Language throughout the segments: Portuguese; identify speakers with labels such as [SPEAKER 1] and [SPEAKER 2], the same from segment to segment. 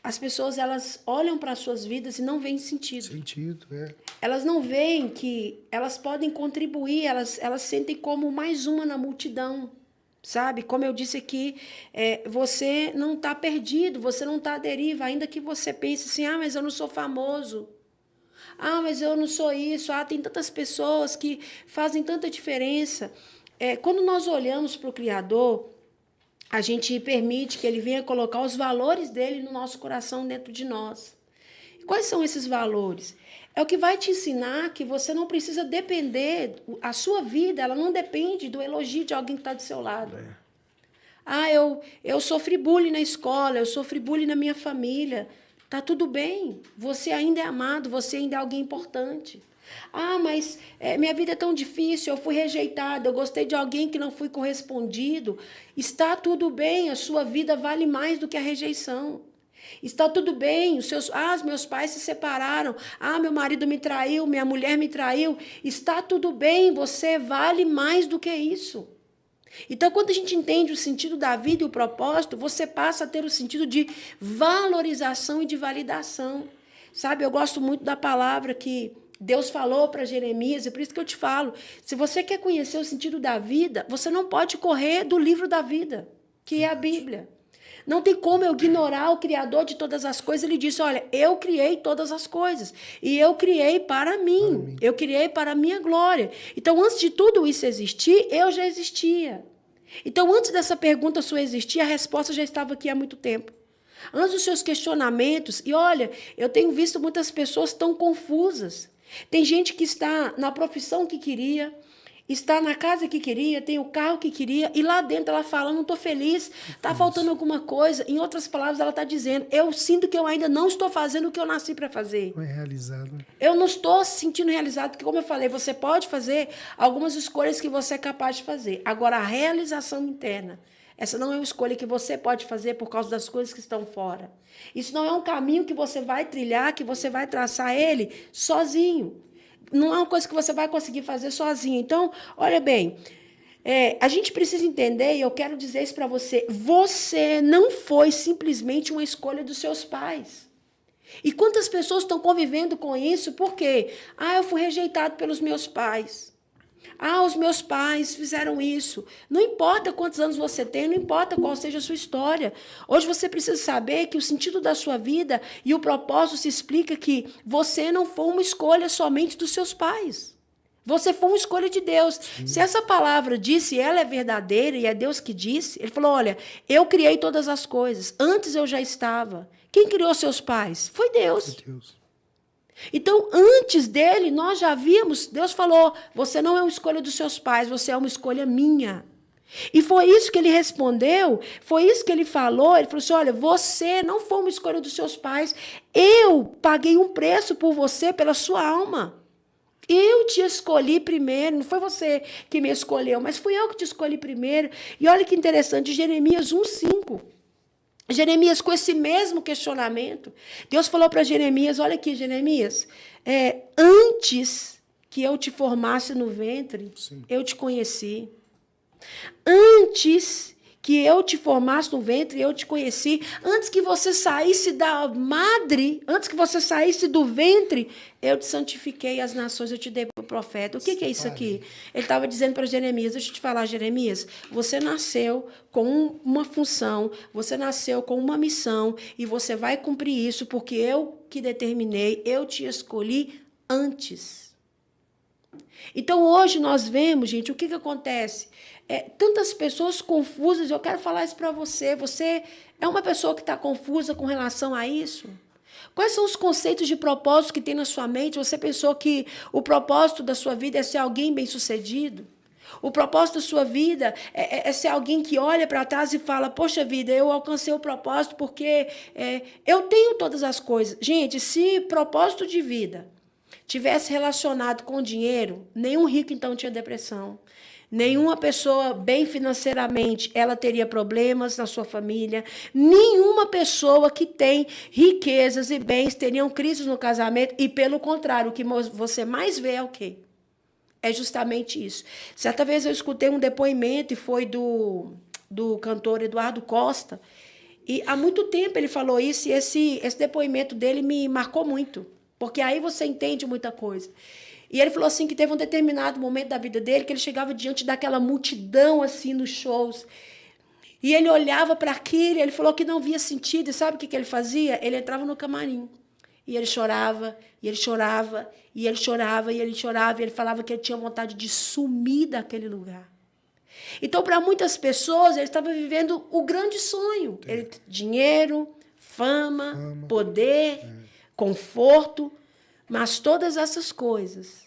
[SPEAKER 1] as pessoas elas olham para as suas vidas e não veem sentido.
[SPEAKER 2] Sentido, é.
[SPEAKER 1] Elas não veem que elas podem contribuir, elas sentem como mais uma na multidão, sabe? Como eu disse aqui, você não está perdido, você não está à deriva, ainda que você pense assim, mas eu não sou famoso. Mas eu não sou isso. Tem tantas pessoas que fazem tanta diferença. Quando nós olhamos para o Criador, a gente permite que ele venha colocar os valores dele no nosso coração, dentro de nós. Quais são esses valores? É o que vai te ensinar que você não precisa depender, a sua vida ela não depende do elogio de alguém que está do seu lado. Eu sofri bullying na escola, eu sofri bullying na minha família. Tá tudo bem, você ainda é amado, você ainda é alguém importante. Mas minha vida é tão difícil, eu fui rejeitada, eu gostei de alguém que não fui correspondido. Está tudo bem, a sua vida vale mais do que a rejeição. Está tudo bem, os meus pais se separaram, meu marido me traiu, minha mulher me traiu. Está tudo bem, você vale mais do que isso. Então, quando a gente entende o sentido da vida e o propósito, você passa a ter o sentido de valorização e de validação. Sabe, eu gosto muito da palavra que Deus falou para Jeremias, e por isso que eu te falo, se você quer conhecer o sentido da vida, você não pode correr do livro da vida, que é a Bíblia. Não tem como eu ignorar o Criador de todas as coisas. Ele disse, olha, eu criei todas as coisas. E eu criei para mim. Eu criei para a minha glória. Então, antes de tudo isso existir, eu já existia. Então, antes dessa pergunta sua existir, a resposta já estava aqui há muito tempo. Antes dos seus questionamentos, e olha, eu tenho visto muitas pessoas tão confusas. Tem gente que está na profissão que queria, está na casa que queria, tem o carro que queria, e lá dentro ela fala, não estou feliz, está faltando alguma coisa. Em outras palavras, ela está dizendo, eu sinto que eu ainda não estou fazendo o que eu nasci para fazer.
[SPEAKER 2] Não é realizado.
[SPEAKER 1] Eu não estou se sentindo realizado, porque, como eu falei, você pode fazer algumas escolhas que você é capaz de fazer. Agora, a realização interna, essa não é uma escolha que você pode fazer por causa das coisas que estão fora. Isso não é um caminho que você vai trilhar, que você vai traçar ele sozinho. Não é uma coisa que você vai conseguir fazer sozinho. Então, olha bem, a gente precisa entender, e eu quero dizer isso para você, você não foi simplesmente uma escolha dos seus pais. E quantas pessoas estão convivendo com isso? Por quê? Eu fui rejeitado pelos meus pais. Os meus pais fizeram isso. Não importa quantos anos você tem, não importa qual seja a sua história. Hoje você precisa saber que o sentido da sua vida e o propósito se explica que você não foi uma escolha somente dos seus pais. Você foi uma escolha de Deus. Sim. Se essa palavra disse, ela é verdadeira e é Deus que disse, ele falou, olha, eu criei todas as coisas. Antes eu já estava. Quem criou seus pais? Foi Deus.
[SPEAKER 2] Foi Deus.
[SPEAKER 1] Então, antes dele, nós já víamos, Deus falou, você não é uma escolha dos seus pais, você é uma escolha minha. E foi isso que ele respondeu, foi isso que ele falou assim, olha, você não foi uma escolha dos seus pais, eu paguei um preço por você, pela sua alma. Eu te escolhi primeiro, não foi você que me escolheu, mas fui eu que te escolhi primeiro. E olha que interessante, Jeremias 1:5. Jeremias, com esse mesmo questionamento, Deus falou para Jeremias, olha aqui, Jeremias, antes que eu te formasse no ventre, sim, eu te conheci. Antes que eu te formasse no ventre, eu te conheci. Antes que você saísse da madre, antes que você saísse do ventre, eu te santifiquei as nações, eu te dei para o profeta. O que é isso aqui? Ele estava dizendo para Jeremias, deixa eu te falar, Jeremias, você nasceu com uma função, você nasceu com uma missão, e você vai cumprir isso, porque eu que determinei, eu te escolhi antes. Então, hoje nós vemos, gente, o que acontece? Tantas pessoas confusas, eu quero falar isso para você. Você é uma pessoa que está confusa com relação a isso? Quais são os conceitos de propósito que tem na sua mente? Você pensou que o propósito da sua vida é ser alguém bem-sucedido? O propósito da sua vida é ser alguém que olha para trás e fala, poxa vida, eu alcancei o propósito porque eu tenho todas as coisas. Gente, se propósito de vida tivesse relacionado com dinheiro, nenhum rico então tinha depressão. Nenhuma pessoa bem financeiramente, ela teria problemas na sua família. Nenhuma pessoa que tem riquezas e bens teriam crises no casamento. E, pelo contrário, o que você mais vê é o quê? É justamente isso. Certa vez eu escutei um depoimento, e foi do cantor Eduardo Costa. E há muito tempo ele falou isso e esse depoimento dele me marcou muito. Porque aí você entende muita coisa. E ele falou assim que teve um determinado momento da vida dele que ele chegava diante daquela multidão assim nos shows. E ele olhava para aquilo e ele falou que não via sentido. E sabe o que ele fazia? Ele entrava no camarim. E ele chorava, e ele chorava, e ele chorava, e ele chorava. E ele falava que ele tinha vontade de sumir daquele lugar. Então, para muitas pessoas, ele estava vivendo o grande sonho. Ele, dinheiro, fama, poder, conforto. Mas todas essas coisas,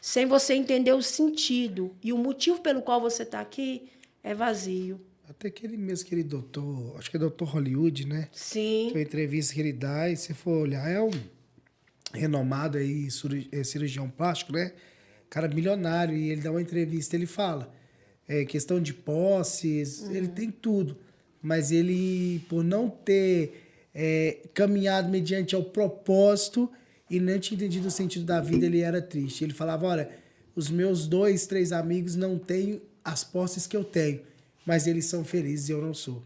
[SPEAKER 1] sem você entender o sentido e o motivo pelo qual você está aqui, é vazio.
[SPEAKER 2] Até aquele doutor, acho que é doutor Hollywood, né?
[SPEAKER 1] Sim.
[SPEAKER 2] Tem uma entrevista que ele dá e se for olhar, é um renomado aí, cirurgião plástico, né? Cara milionário, e ele dá uma entrevista, ele fala, questão de posses, ele tem tudo, mas ele, por não ter caminhado mediante ao propósito e não tinha entendido o sentido da vida, ele era triste. Ele falava, olha, os meus 2, 3 amigos não têm as posses que eu tenho, mas eles são felizes e eu não sou.